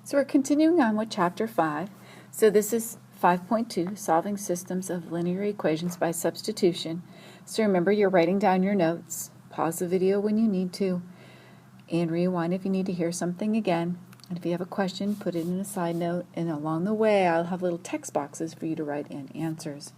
So we're continuing on with Chapter 5. So this is 5.2, Solving Systems of Linear Equations by Substitution. So remember, you're writing down your notes. Pause the video when you need to, and rewind if you need to hear something again. And if you have a question, put it in a side note, and along the way I'll have little text boxes for you to write in answers.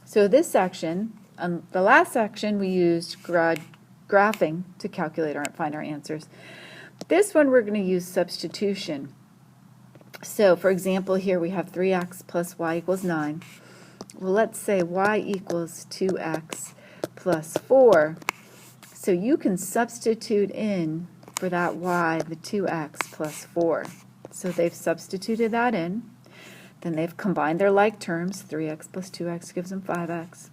So this section, the last section, we used graphing to calculate or find our answers. This one we're going to use substitution. So, for example, here we have 3x plus y equals 9. Well, let's say y equals 2x plus 4. So you can substitute in for that y the 2x plus 4. So they've substituted that in. Then they've combined their like terms. 3x plus 2x gives them 5x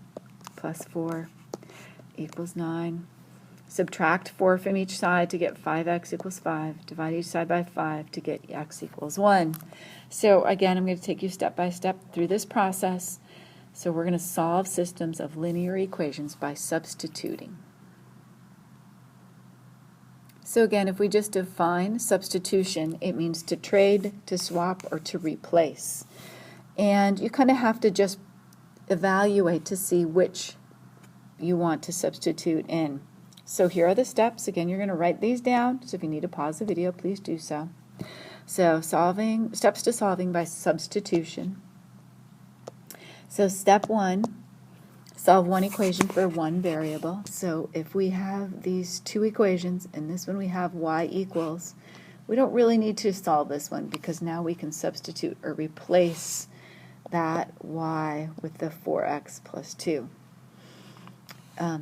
plus 4 equals 9. Subtract 4 from each side to get 5x equals 5. Divide each side by 5 to get x equals 1. So again, I'm going to take you step by step through this process. So we're going to solve systems of linear equations by substituting. So again, if we just define substitution, it means to trade, to swap, or to replace. And you kind of have to just evaluate to see which you want to substitute in. So here are the steps. Again, you're going to write these down, so if you need to pause the video, please do so. So steps to solving by substitution. So step 1, solve one equation for one variable. So if we have these two equations, and this one we have y equals, we don't really need to solve this one because now we can substitute or replace that y with the 4x plus 2.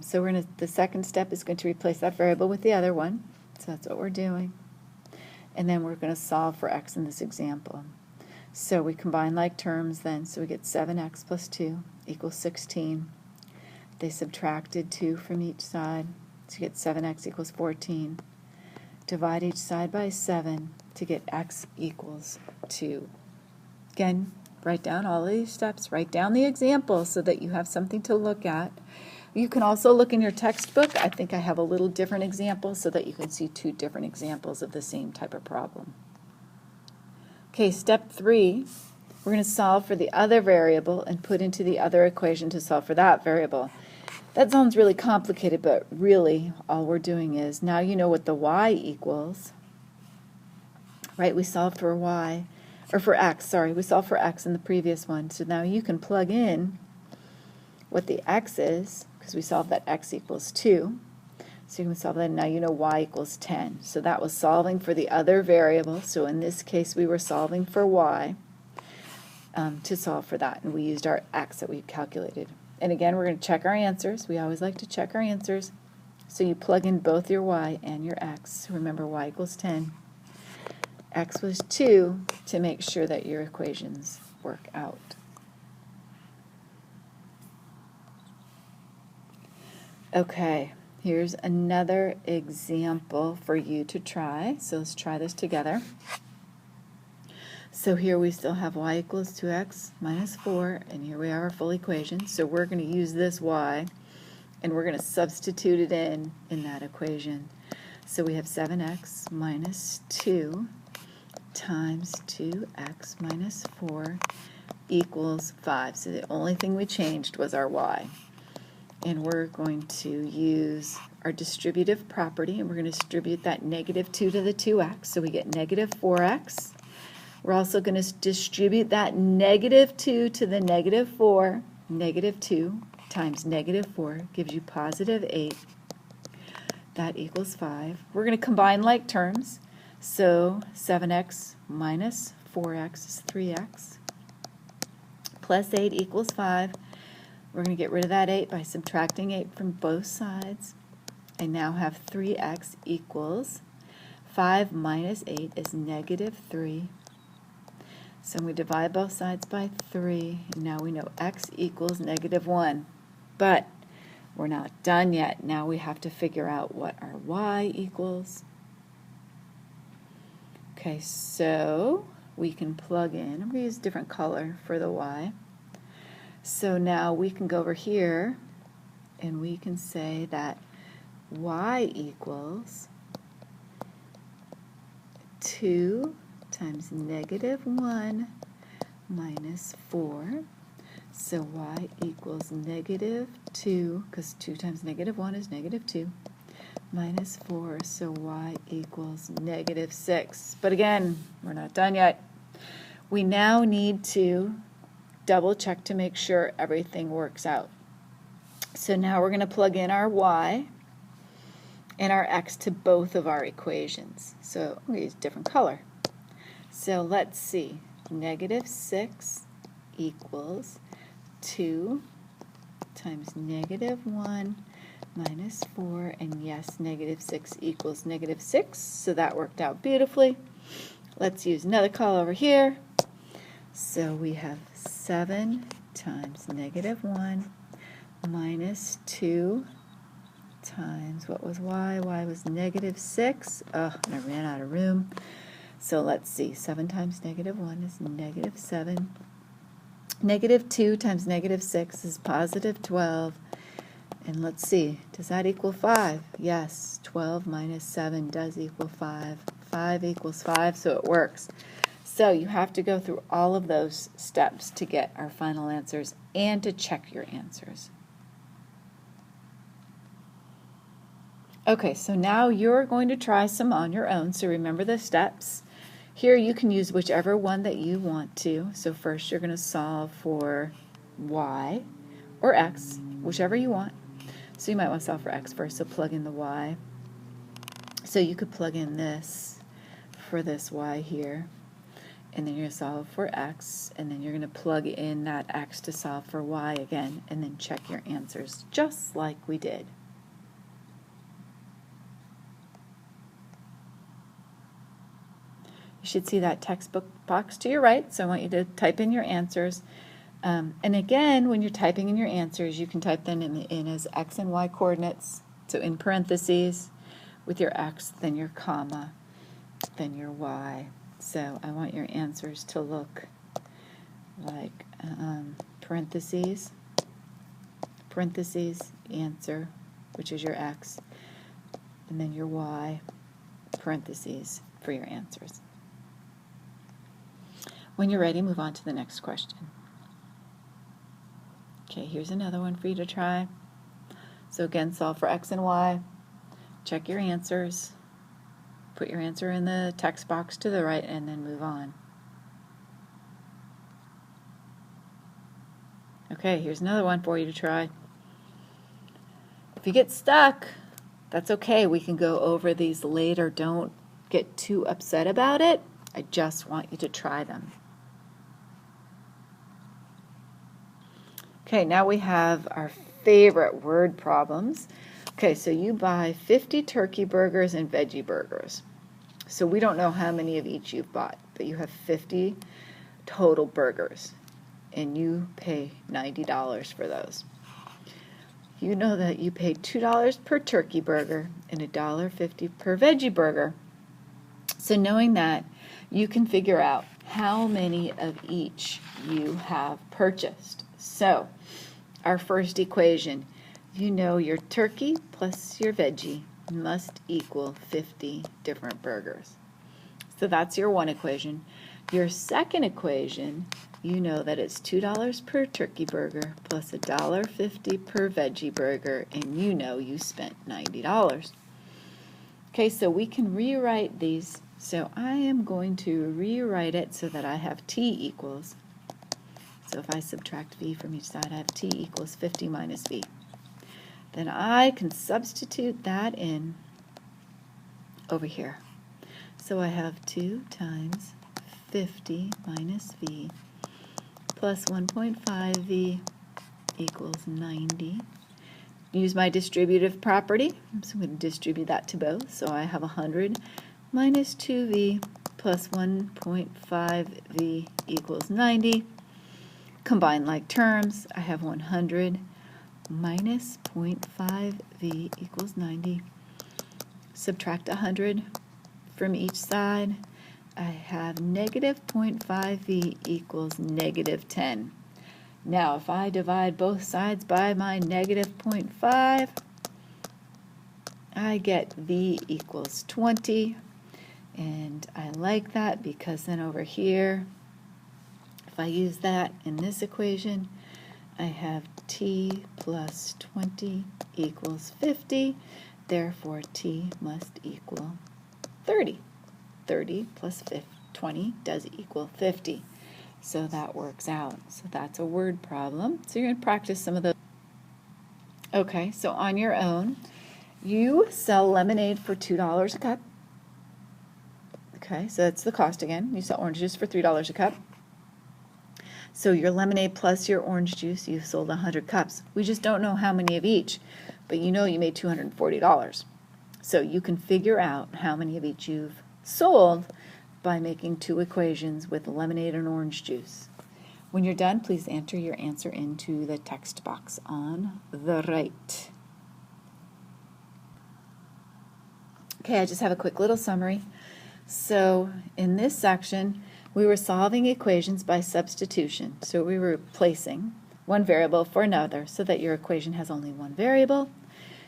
So the second step is going to replace that variable with the other one. So that's what we're doing. And then we're going to solve for x in this example. So we combine like terms then. So we get 7x plus 2 equals 16. They subtracted 2 from each side. So you get 7x equals 14. Divide each side by 7 to get x equals 2. Again, write down all of these steps. Write down the example so that you have something to look at. You can also look in your textbook. I think I have a little different example so that you can see two different examples of the same type of problem. Okay, step 3, we're going to solve for the other variable and put into the other equation to solve for that variable. That sounds really complicated, but really all we're doing is, now you know what the y equals, right? We solved for y, or for x, sorry, we solved for x in the previous one. So now you can plug in what the x is, because we solved that x equals 2. So you can solve that, and now you know y equals 10. So that was solving for the other variable. So in this case, we were solving for y to solve for that, and we used our x that we calculated. And again, we're going to check our answers. We always like to check our answers. So you plug in both your y and your x. Remember, y equals 10. X was 2 to make sure that your equations work out. Okay, here's another example for you to try. So let's try this together. So here we still have y equals 2x minus 4, and here we have our full equation. So we're going to use this y, and we're going to substitute it in that equation. So we have 7x minus 2 times 2x minus 4 equals 5. So the only thing we changed was our y. And we're going to use our distributive property, and we're going to distribute that negative 2 to the 2x, so we get negative 4x. We're also going to distribute that negative 2 to the negative 4. Negative 2 times negative 4 gives you positive 8. That equals 5. We're going to combine like terms, so 7x minus 4x is 3x, plus 8 equals 5. We're going to get rid of that 8 by subtracting 8 from both sides. I now have 3x equals 5 minus 8 is negative 3. So we divide both sides by 3. And now we know x equals negative 1. But we're not done yet. Now we have to figure out what our y equals. Okay, so we can plug in. I'm going to use a different color for the y. So now we can go over here and we can say that y equals 2 times negative 1 minus 4. So y equals negative 2, because 2 times negative 1 is negative 2, minus 4, so y equals negative 6. But again, we're not done yet. We now need to double check to make sure everything works out. So now we're going to plug in our y and our x to both of our equations. So we use a different color. So let's see. Negative 6 equals 2 times negative 1 minus 4, and yes, negative 6 equals negative 6, so that worked out beautifully. Let's use another color over here. So we have 7 times negative 1 minus 2 times, what was y? Y was negative 6. Oh, and I ran out of room. So let's see, 7 times negative 1 is negative 7. Negative 2 times negative 6 is positive 12. And let's see, does that equal 5? Yes, 12 minus 7 does equal 5. 5 equals 5, so it works. So you have to go through all of those steps to get our final answers and to check your answers. Okay, so now you're going to try some on your own, so remember the steps. Here you can use whichever one that you want to. So first you're going to solve for y or x, whichever you want. So you might want to solve for x first, so plug in the y. So you could plug in this for this y here, and then you're going to solve for x, and then you're going to plug in that x to solve for y again, and then check your answers just like we did. You should see that textbook box to your right, so I want you to type in your answers. And again, when you're typing in your answers, you can type them in as x and y coordinates, so in parentheses with your x, then your comma, then your y. So I want your answers to look like parentheses, answer, which is your x, and then your y, parentheses for your answers. When you're ready, move on to the next question. Okay, here's another one for you to try. So again, solve for x and y. Check your answers. Put your answer in the text box to the right and then move on. Okay, here's another one for you to try. If you get stuck, that's okay. We can go over these later. Don't get too upset about it. I just want you to try them. Okay, now we have our favorite word problems. Okay, so you buy 50 turkey burgers and veggie burgers. So we don't know how many of each you've bought, but you have 50 total burgers, and you pay $90 for those. You know that you paid $2 per turkey burger and $1.50 per veggie burger. So knowing that, you can figure out how many of each you have purchased. So, our first equation, you know your turkey plus your veggie must equal 50 different burgers. So that's your one equation. Your second equation, you know that it's $2 per turkey burger plus $1.50 per veggie burger, and you know you spent $90. Okay, so we can rewrite these. So I am going to rewrite it so that I have t equals. So if I subtract v from each side, I have t equals 50 minus v. Then I can substitute that in over here. So I have 2 times 50 minus v plus 1.5v equals 90. Use my distributive property, so I'm going to distribute that to both. So I have 100 minus 2v plus 1.5v equals 90. Combine like terms, I have 100 minus 0.5v equals 90. Subtract 100 from each side. I have negative 0.5v equals negative 10. Now if I divide both sides by my negative 0.5, I get v equals 20. And I like that because then over here, if I use that in this equation, I have t plus 20 equals 50. Therefore, t must equal 30. 30 plus 20 does equal 50. So that works out. So that's a word problem. So you're going to practice some of those. Okay, so on your own, you sell lemonade for $2 a cup. Okay, so that's the cost again. You sell orange juice for $3 a cup. So your lemonade plus your orange juice, you've sold 100 cups. We just don't know how many of each, but you know you made $240. So you can figure out how many of each you've sold by making two equations with lemonade and orange juice. When you're done, please enter your answer into the text box on the right. Okay, I just have a quick little summary. So in this section, we were solving equations by substitution. So we were replacing one variable for another so that your equation has only one variable.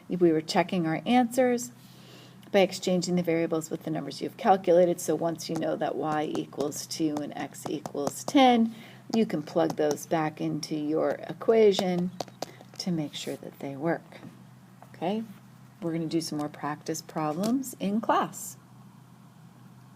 We were checking our answers by exchanging the variables with the numbers you've calculated. So once you know that y equals 2 and x equals 10, you can plug those back into your equation to make sure that they work. Okay, we're going to do some more practice problems in class.